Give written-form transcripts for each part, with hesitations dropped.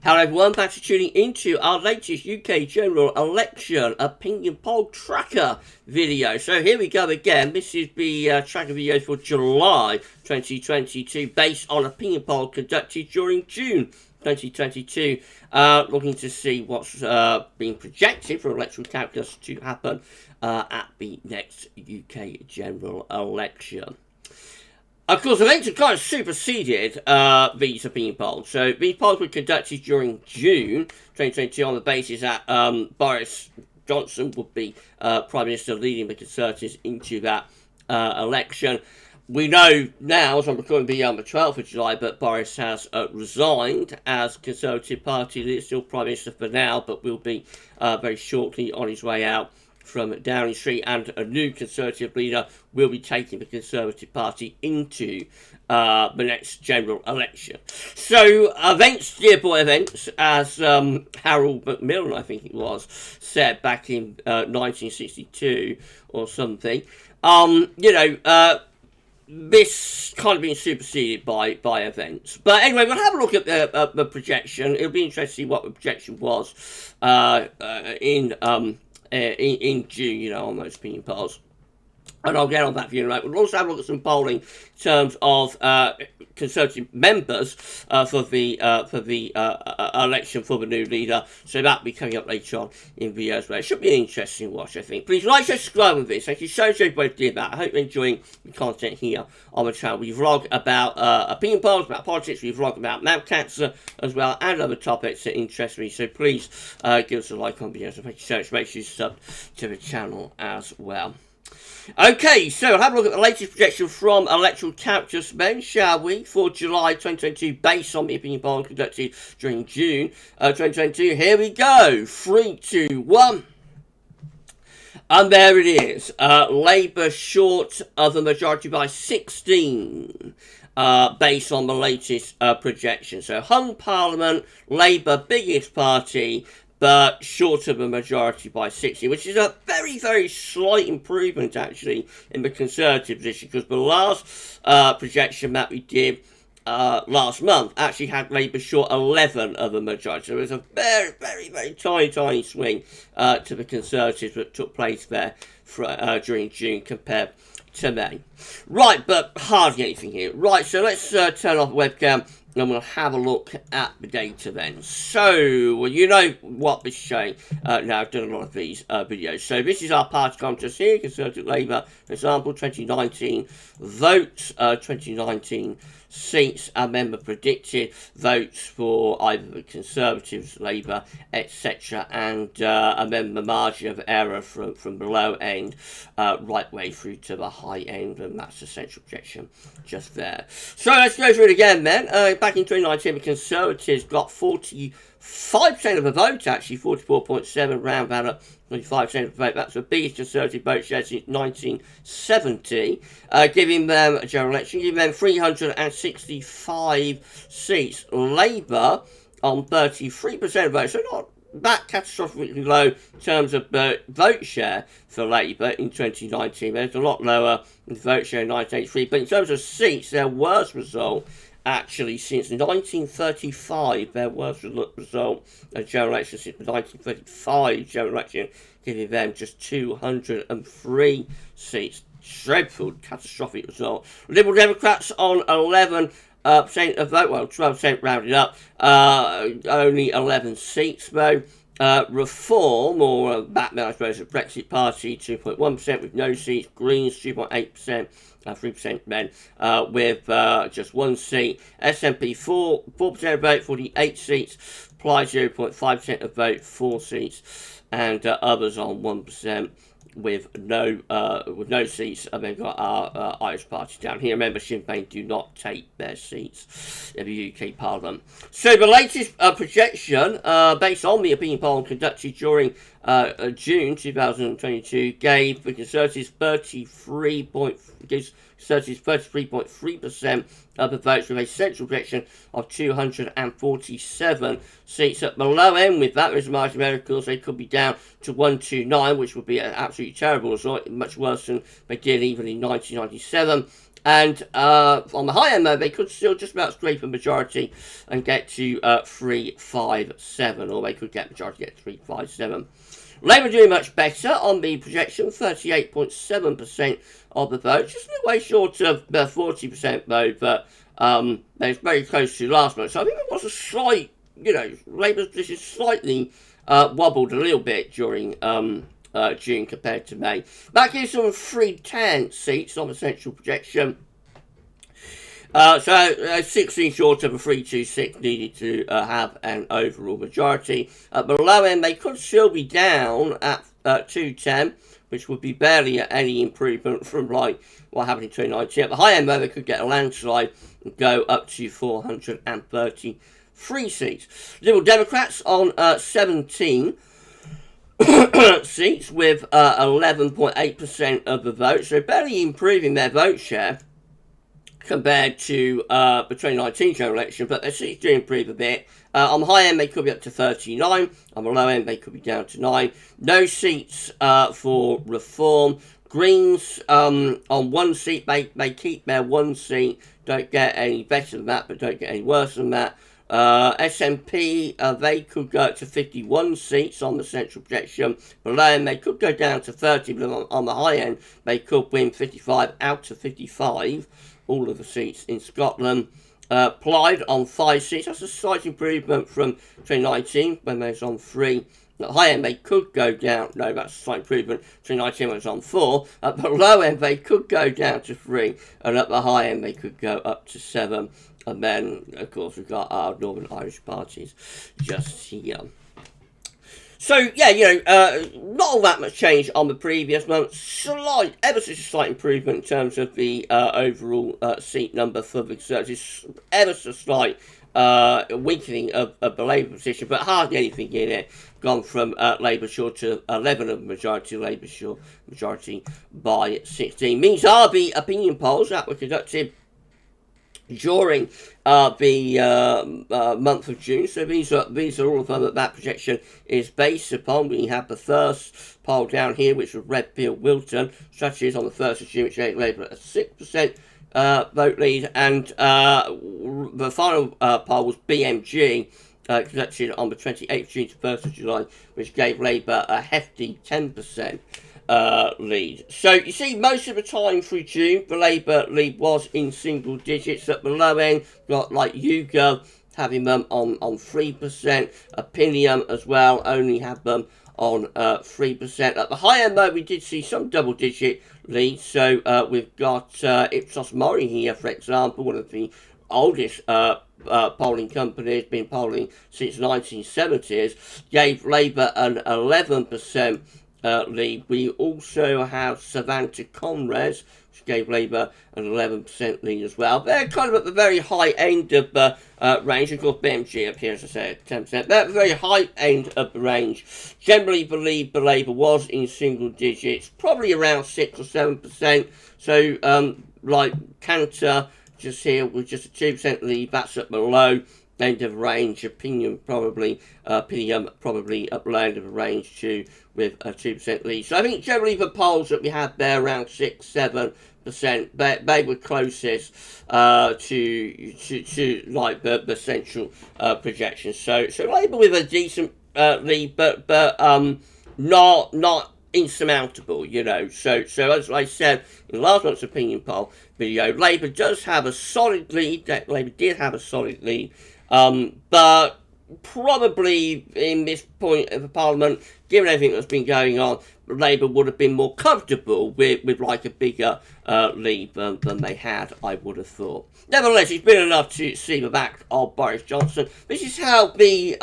Hello everyone, thanks for tuning into our latest UK General Election Opinion Poll Tracker video. So here we go again. This is the tracker video for July 2022 based on opinion poll conducted during June 2022. Looking to see what's being projected for Electoral Calculus to happen at the next UK General Election. Of course, events have kind of superseded these opinion polls. So these polls were conducted during June 2022 on the basis that Boris Johnson would be Prime Minister, leading the Conservatives into that election. We know now, as I'm recording the 12th of July, that Boris has resigned as Conservative Party leader, still Prime Minister for now, but will be very shortly on his way out from Downing Street, and a new Conservative leader will be taking the Conservative Party into the next general election. So, events, dear boy events, as Harold Macmillan, I think it was, said back in 1962 or something, this kind of being superseded by events. But anyway, we'll have a look at the projection. It'll be interesting to see what the projection was in June, on those opinion polls. And I'll get on that for you in a moment. We'll also have a look at some polling in terms of Conservative members for the election for the new leader. So that'll be coming up later on in videos as well. It should be an interesting watch, I think. Please like, share, subscribe with this. Thank you so much everybody for doing that. I hope you're enjoying the content here on the channel. We vlog about opinion polls, about politics. We vlog about mouth cancer as well, and other topics that interest me. So please give us a like on videos. Thank you so much. Make sure you sub to the channel as well. Okay, so have a look at the latest projection from Electoral Calculus, then, shall we, for July 2022, based on the opinion poll conducted during June 2022. Here we go. 3, 2, 1. And there it is. Labour short of a majority by 16. Based on the latest projection. So, hung Parliament, Labour, biggest party, but short of a majority by 60, which is a very, very slight improvement, actually, in the Conservative position, because the last projection that we did last month actually had Labour short 11 of a majority. So it was a very, very, very tiny swing to the Conservatives that took place there during June compared to May. Right, but hardly anything here. Right, so let's turn off the webcam and we'll have a look at the data then. So, well, you know what this is showing. Now, I've done a lot of these videos. So, this is our party contest here, Conservative Labour, for example, 2019 votes, 2019 seats, and then the predicted votes for either the Conservatives, Labour, etc., and then the margin of error from the low end right way through to the high end, and that's the central projection just there. So let's go through it again then. Back in 2019, the Conservatives got 45% of the vote, actually 44.7, round that up, 25% of the vote. That's the biggest Conservative vote share since 1970, giving them a general election, giving them 365 seats. Labour on 33% of votes, so not that catastrophically low in terms of vote share for Labour in 2019. There's a lot lower in vote share in 1983, but in terms of seats, their worst result actually since 1935, their worst result of general election since the 1935 general election, giving them just 203 seats. Dreadful, catastrophic result. Liberal Democrats on 11% of vote, well, 12% rounded up, only 11 seats though. Reform, or Batman, I suppose, the Brexit Party, 2.1% with no seats. Greens, 2.8%, 3% then, with just one seat. SNP, 4% of vote, 48 seats. Plaid, 0.5% of vote, 4 seats. And others on 1%. With no seats, and then got our Irish Party down here. Remember, Sinn Féin do not take their seats in the UK Parliament. So the latest projection, based on the opinion poll conducted during June 2022, gave the Conservatives 33.3% of the votes, with a central projection of 247 seats. At the low end with that, there's a margin of error, of course. They could be down to 129, which would be an absolutely terrible result, much worse than they did even in 1997. And on the high end, though, they could still just about scrape a majority and get to 357, or they could get majority, get 357. Labour doing much better on the projection, 38.7% of the vote, just a little way short of 40% though, but they're very close to last month. So I think it was a slight, Labour's position slightly wobbled a little bit during June compared to May. That gives them 310 seats on the central projection. So 16 short of a 326 needed to have an overall majority. At the low end, they could still be down at 210, which would be barely any improvement from like what happened in 2019. At the high end, though, they could get a landslide and go up to 433 seats. Liberal Democrats on 17 seats with 11.8% of the vote, so barely improving their vote share compared to the 2019 general election, but their seats do improve a bit. On the high end, they could be up to 39. On the low end, they could be down to 9. No seats for Reform. Greens on one seat, they keep their one seat, don't get any better than that, but don't get any worse than that. SNP, they could go up to 51 seats on the central projection. Below end, they could go down to 30, but on the high end, they could win 55 out of 55, all of the seats in Scotland. Plaid on 5 seats, that's a slight improvement from 2019 when they was on 3. At the high end, they could go down, no, that's a slight improvement, 2019 when it was on 4. At the low end, they could go down to 3, and at the high end, they could go up to 7. And then, of course, we've got our Northern Irish parties just here. So, yeah, not all that much change on the previous month. Ever such a slight improvement in terms of the overall seat number for the Conservatives. Ever so slight weakening of the Labour position, but hardly anything in it. Gone from Labour short to 11 of the majority, Labour short majority by 16. These are the opinion polls that were conducted during the month of June. So these are all of them that projection is based upon. We have the first poll down here, which was repealed Wilton. Strategies on the 1st of June, which gave Labour a 6% vote lead. And the final poll was BMG, conducted on the 28th of June to 1st of July, which gave Labour a hefty 10% lead. So you see, most of the time through June, the Labour lead was in single digits. At the low end, got like YouGov having them on 3%, Opinium as well only have them on 3%. At the high end, though, we did see some double-digit leads. So we've got Ipsos MORI here, for example, one of the oldest polling companies, been polling since 1970s, gave Labour an 11% lead. We also have Savanta Conres, which gave Labour an 11% lead as well. They're kind of at the very high end of the range. Of course, BMG up here, as I said, 10%. They're at the very high end of the range. Generally believe the Labour was in single digits, probably around 6 or 7%. So, like Cantor, just here with just a 2% lead, that's at the low end of range. Opinium probably up the end of the range too, with a 2% lead. So I think generally the polls that we had there around 6-7%, they were closest to like the central projections. So Labour with a decent lead, but not insurmountable, So as I said in last month's opinion poll video, Labour does have a solid lead. Labour did have a solid lead, but probably in this point of the Parliament, given everything that's been going on, Labour would have been more comfortable with like a bigger lead than they had, I would have thought. Nevertheless, it's been enough to see the back of Boris Johnson. This is how the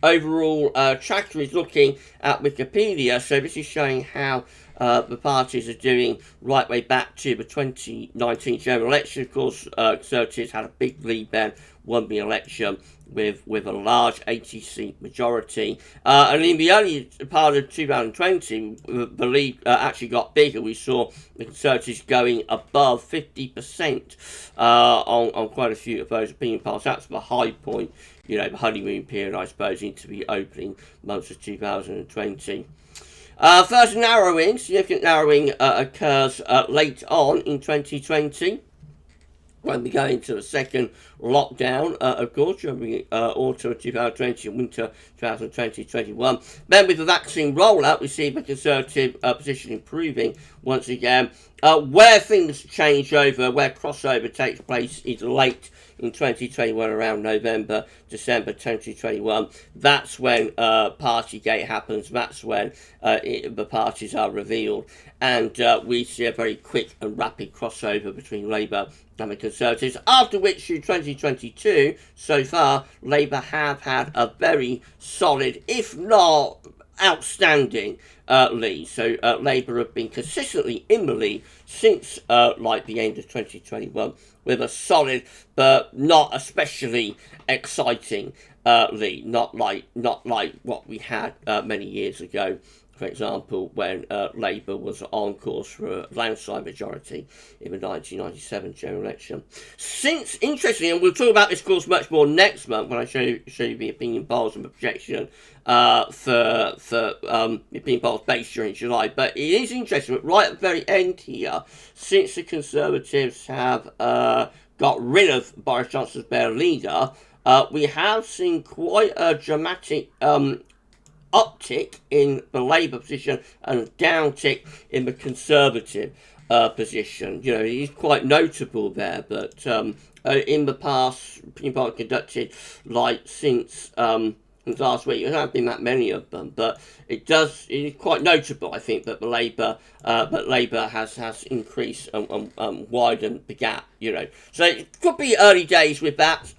overall tracker is looking at Wikipedia. So this is showing how the parties are doing right way back to the 2019 general election. Of course, Conservatives had a big lead then, won the election with a large 80-seat majority. And in the early part of 2020, the lead actually got bigger. We saw the Conservatives going above 50% on quite a few of those opinion polls. That's the high point, the honeymoon period, I suppose, into the opening months of 2020. First narrowing, significant narrowing occurs late on in 2020. When we go into the second lockdown, of course, during the autumn of 2020 and winter 2020-21. Then with the vaccine rollout, we see the Conservative position improving once again. Where things change over, where crossover takes place is late in 2021, around November, December 2021. That's when Partygate happens. That's when the parties are revealed. And we see a very quick and rapid crossover between Labour and the Conservatives, after which through 2022, so far, Labour have had a very solid, if not outstanding, lead. So Labour have been consistently in the lead since like the end of 2021, with a solid but not especially exciting lead, not like what we had many years ago. For example, when Labour was on course for a landslide majority in the 1997 general election. Since, interestingly, and we'll talk about this, of course, much more next month when I show you the opinion polls and the projection for the opinion polls based during July. But it is interesting that right at the very end here, since the Conservatives have got rid of Boris Johnson as their leader, we have seen quite a dramatic uptick in the Labour position and a downtick in the Conservative position. You know, it is quite notable there, but in the past, opinion polls conducted like since last week. There haven't been that many of them, but it is quite notable, I think, that the Labour has increased and widened the gap. You know, so it could be early days with that.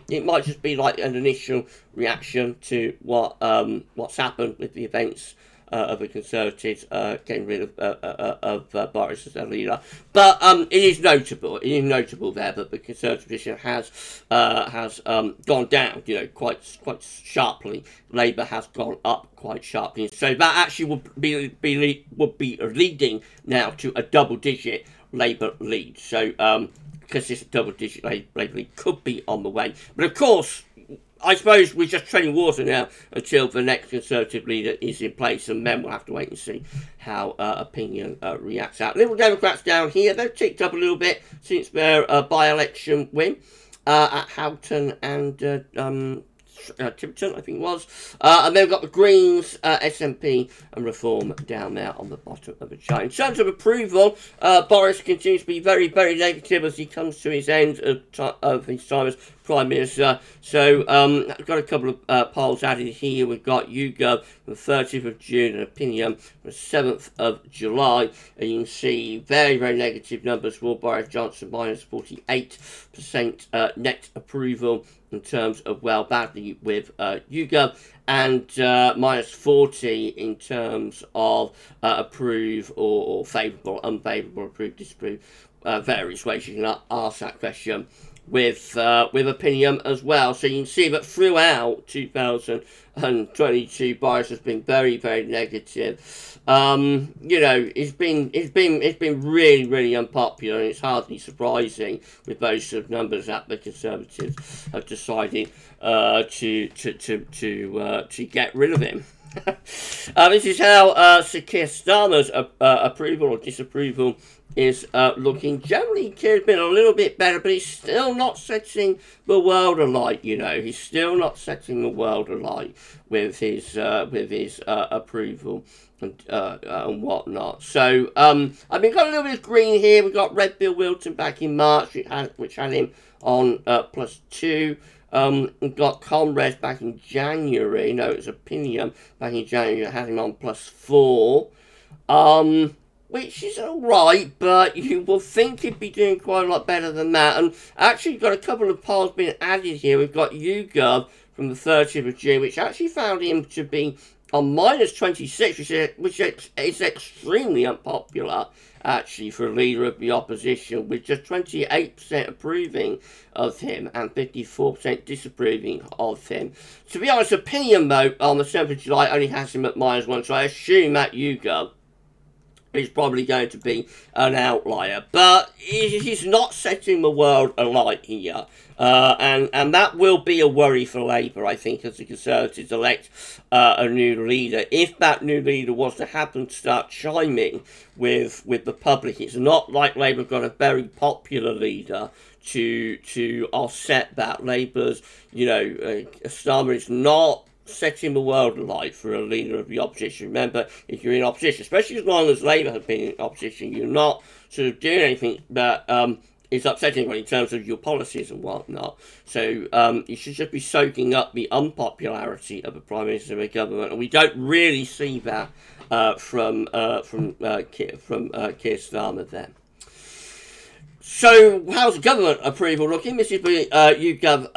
It might just be like an initial reaction to what's happened with the events of the Conservatives getting rid of Boris as their leader. But it is notable. It is notable there that the Conservative position has gone down. You know, quite sharply. Labour has gone up quite sharply. So that actually would be leading now to a double-digit Labour lead. So because this double-digit Labour lead could be on the way, but of course, I suppose we're just treading water now until the next Conservative leader is in place, and then we'll have to wait and see how Opinion reacts out. Liberal Democrats down here, they've ticked up a little bit since their by-election win at Houghton and Tiverton, I think it was. And then we've got the Greens, SNP and Reform down there on the bottom of the chart. In terms of approval, Boris continues to be very, very negative as he comes to his end of his time as Prime Minister. So I've got a couple of polls added here. We've got YouGov from the 30th of June and Opinium from the 7th of July. And you can see very, very negative numbers for Boris Johnson, minus 48% net approval in terms of badly with YouGov, and minus 40 in terms of approve or favourable, unfavourable, approve, disapprove, various ways you can ask that question with Opinion as well. So you can see that throughout 2022, Boris has been very, very negative. You know, it's been really, really unpopular, and it's hardly surprising with those sort of numbers that the Conservatives have decided to get rid of him. This is how Sir Keir Starmer's approval or disapproval is looking. Generally, Keir's been a little bit better, but he's still not setting the world alight. You know, he's still not setting the world alight with his approval and whatnot. So I mean, got a little bit of green here. We got Red Bill Wilton back in March, which had him on +2. We've got Comrades back in January. No, it was Opinion back in January. Had him on +4. Which is alright, but you will think he'd be doing quite a lot better than that. And actually got a couple of polls being added here. We've got YouGov from the 30th of June, which actually found him to be on -26, which is extremely unpopular, actually, for a leader of the opposition, with just 28% approving of him and 54% disapproving of him. To be honest, Opinion, though, on the 7th of July only has him at -1, so I assume that YouGov is probably going to be an outlier. But he's not setting the world alight here. And that will be a worry for Labour, I think, as the Conservatives elect a new leader. If that new leader was to happen to start chiming with the public, it's not like Labour got a very popular leader to offset that. Labour's, Starmer is not setting the world alight for a leader of the opposition. Remember, if you're in opposition, especially as long as Labour have been in opposition, you're not sort of doing anything that is upsetting anyone in terms of your policies and whatnot. So you should just be soaking up the unpopularity of the Prime Minister of a government, and we don't really see that from Keir Starmer there. So, how's the government approval looking? This is the YouGov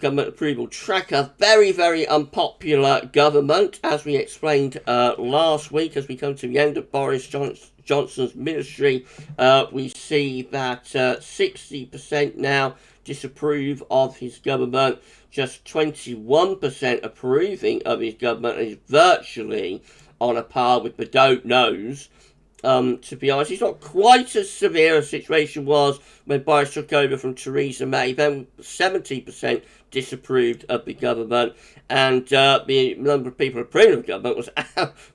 government approval tracker. Very, very unpopular government, as we explained last week. As we come to the end of Boris Johnson's ministry, we see that 60% now disapprove of his government, just 21% approving of his government, and is virtually on a par with the don't knows. To be honest, it's not quite as severe a situation was when Boris took over from Theresa May. Then 70% disapproved of the government, and the number of people approving of the government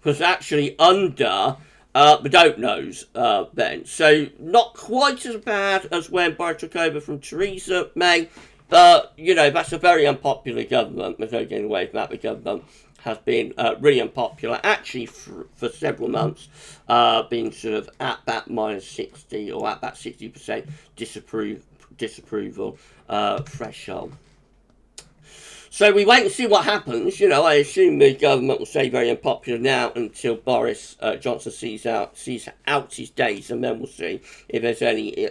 was actually under the don't knows then. So not quite as bad as when Boris took over from Theresa May, but that's a very unpopular government. There's no getting away from that. The government has been really unpopular, actually for several months, being sort of at that minus 60 or at that 60% disapproval threshold. So we wait and see what happens. I assume the government will stay very unpopular now until Boris Johnson sees out his days, and then we'll see if there's any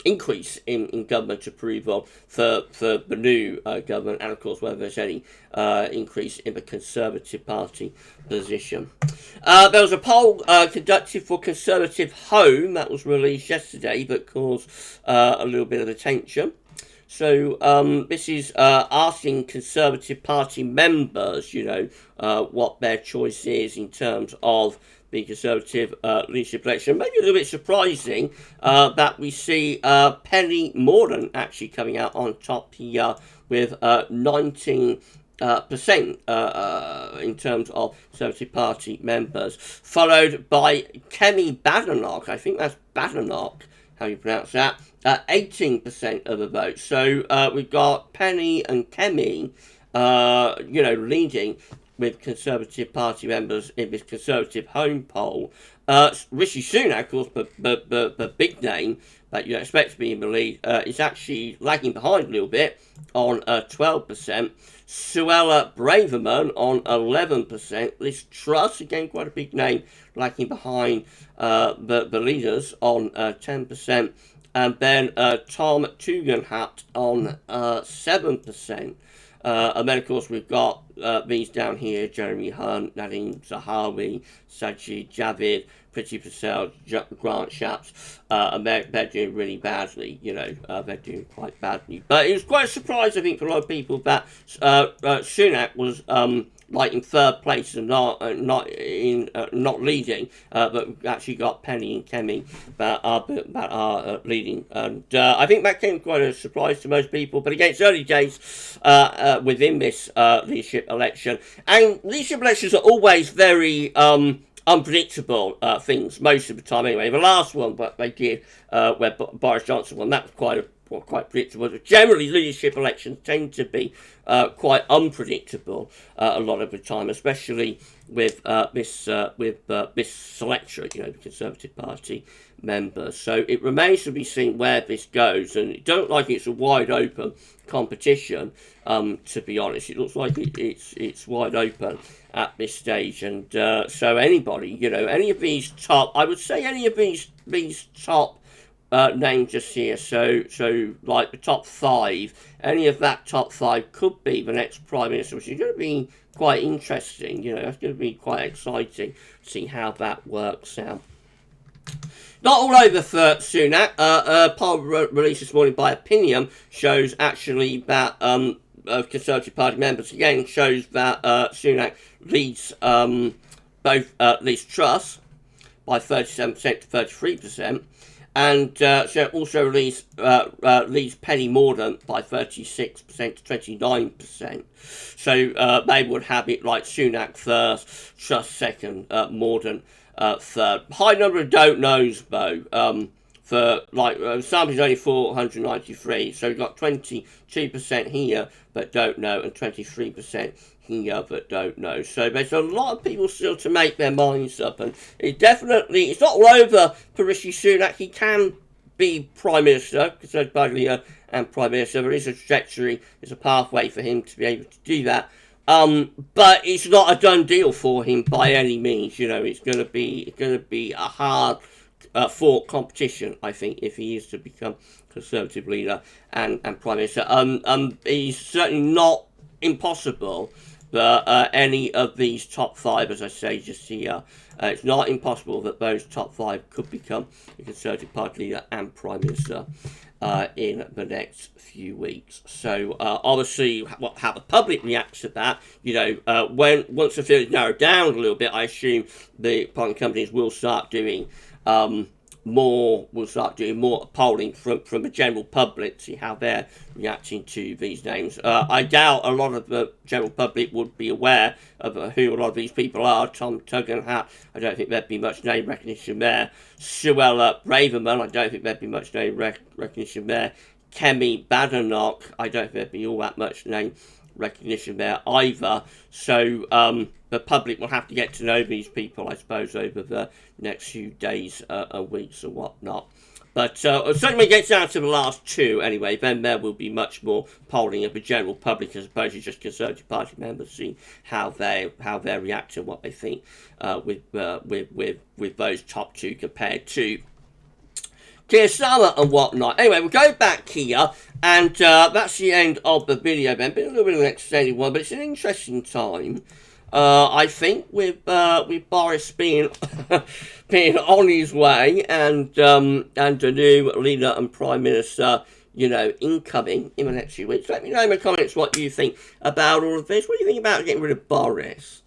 increase in government approval for the new government, and of course whether there's any increase in the Conservative Party position. There was a poll conducted for Conservative Home that was released yesterday that caused a little bit of attention. So this is asking Conservative Party members, what their choice is in terms of the Conservative leadership election. Maybe a little bit surprising that we see Penny Mordaunt actually coming out on top here with 19% in terms of Conservative Party members, followed by Kemi Badenoch. I think that's Badenoch, how you pronounce that, 18% of the vote. So we've got Penny and Kemi, leading with Conservative Party members in this Conservative Home poll. Rishi Sunak, of course, the big name that you expect to be in the lead, is actually lagging behind a little bit on 12%. Suella Braverman on 11%. Liz Truss, again quite a big name, lagging behind the leaders on 10%. And then Tom Tugendhat on 7%. And then, of course, we've got these down here: Jeremy Hunt, Nadine Zahawi, Sajid Javid, Priti Patel, Grant Shapps, and they're doing really badly. They're doing quite badly. But it was quite a surprise, I think, for a lot of people that Sunak was in third place and not leading, but actually got Penny and Kemi that are leading, and I think that came quite a surprise to most people. But again, it's early days within this leadership election, and leadership elections are always very unpredictable things most of the time. Anyway, the last one that they did, where Boris Johnson won, that was quite predictable. Generally, leadership elections tend to be quite unpredictable a lot of the time, especially with this electorate, the Conservative Party members. So it remains to be seen where this goes, and it don't like it's a wide open competition. To be honest, it looks like it's wide open at this stage, and so anybody, any of these top, I would say any of these top named just here, so like the top 5, any of that top 5 could be the next Prime Minister, which is going to be quite interesting. That's going to be quite exciting to see how that works out. Not all over for Sunak. A poll released this morning by Opinium shows actually that of Conservative Party members, again shows that Sunak leads both leads Truss by 37% to 33%, and so also leads Penny Mordaunt by 36% to 29%. So they would have it like Sunak first, Truss second, Mordaunt third. High number of don't knows though. For like samples only 493, so we've got 22% here but don't know, and 23% here but don't know. So there's a lot of people still to make their minds up, and it's not all over for Rishi Sunak. He can be Prime Minister, Conservative Party leader and Prime Minister. There is a trajectory, there's a pathway for him to be able to do that. But it's not a done deal for him by any means. You know, it's going to be a hard for competition, I think, if he is to become Conservative leader and Prime Minister. He's certainly not impossible that any of these top five, as I say just here, it's not impossible that those top five could become the Conservative Party leader and Prime Minister in the next few weeks. So obviously, how the public reacts to that, you know, once the field is narrowed down a little bit, I assume the polling companies will start doing more polling from the general public, see how they're reacting to these names. I doubt a lot of the general public would be aware of who a lot of these people are. Tom Tugendhat, I don't think there'd be much name recognition there. Suella Braverman, I don't think there'd be much name recognition there. Kemi Badenoch, I don't think there'd be all that much name recognition there either. So the public will have to get to know these people, I suppose, over the next few days and weeks and whatnot. But certainly when it gets down to the last two, anyway, then there will be much more polling of the general public as opposed to just Conservative Party members, seeing how they react and what they think with those top two compared to Keir Starmer and whatnot. Anyway, we'll go back here, and that's the end of the video then. Been a little bit of an extended one, but it's an interesting time. I think with Boris being on his way, and a new leader and Prime Minister, you know, incoming in the next few weeks. Let me know in the comments what you think about all of this. What do you think about getting rid of Boris?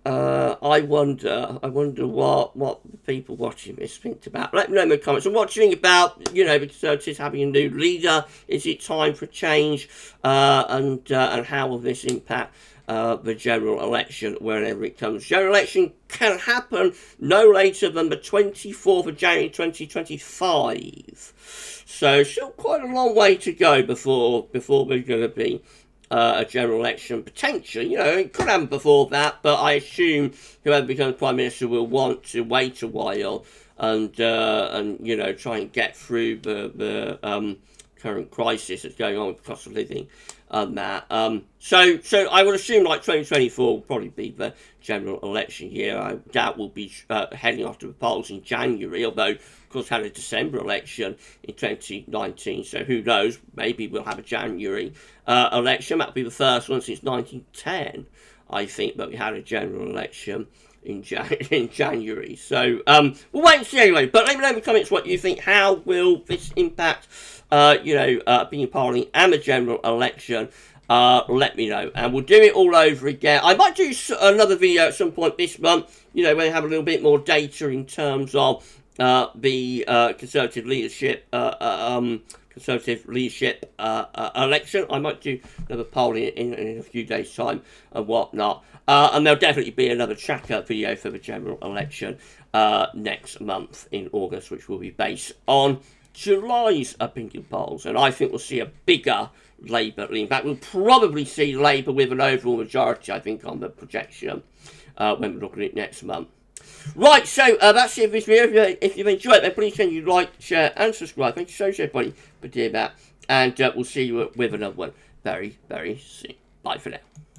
I wonder what the people watching this think about. Let me know in the comments. And what do you think about, you know, the Conservatives having a new leader? Is it time for change? And how will this impact the general election whenever it comes? General election can happen no later than the 24th of January 2025. So still quite a long way to go before there's going to be a general election, potentially. You know, it could happen before that, but I assume whoever becomes Prime Minister will want to wait a while and you know, try and get through the current crisis that's going on with the cost of living and that. So I would assume like 2024 will probably be the general election year. I doubt we'll be heading off to the polls in January, although of course had a December election in 2019, so who knows, maybe we'll have a January election. That'll be the first one since 1910, I think, that we had a general election in January. So we'll wait and see anyway, but let me know in the comments what you think. How will this impact you know, opinion polling and the general election? Let me know, and we'll do it all over again. I might do another video at some point this month, you know, when I have a little bit more data in terms of the Conservative leadership election. I might do another poll in a few days' time and whatnot. And there'll definitely be another tracker video for the general election next month in August, which will be based on July's opinion polls. And I think we'll see a bigger Labour lean back. We'll probably see Labour with an overall majority, I think, on the projection when we're looking at it next month. Right, so that's it for this video. If you've enjoyed it, then please can you like, share, and subscribe. Thank you so much, everybody, for doing that. And we'll see you with another one very, very soon. Bye for now.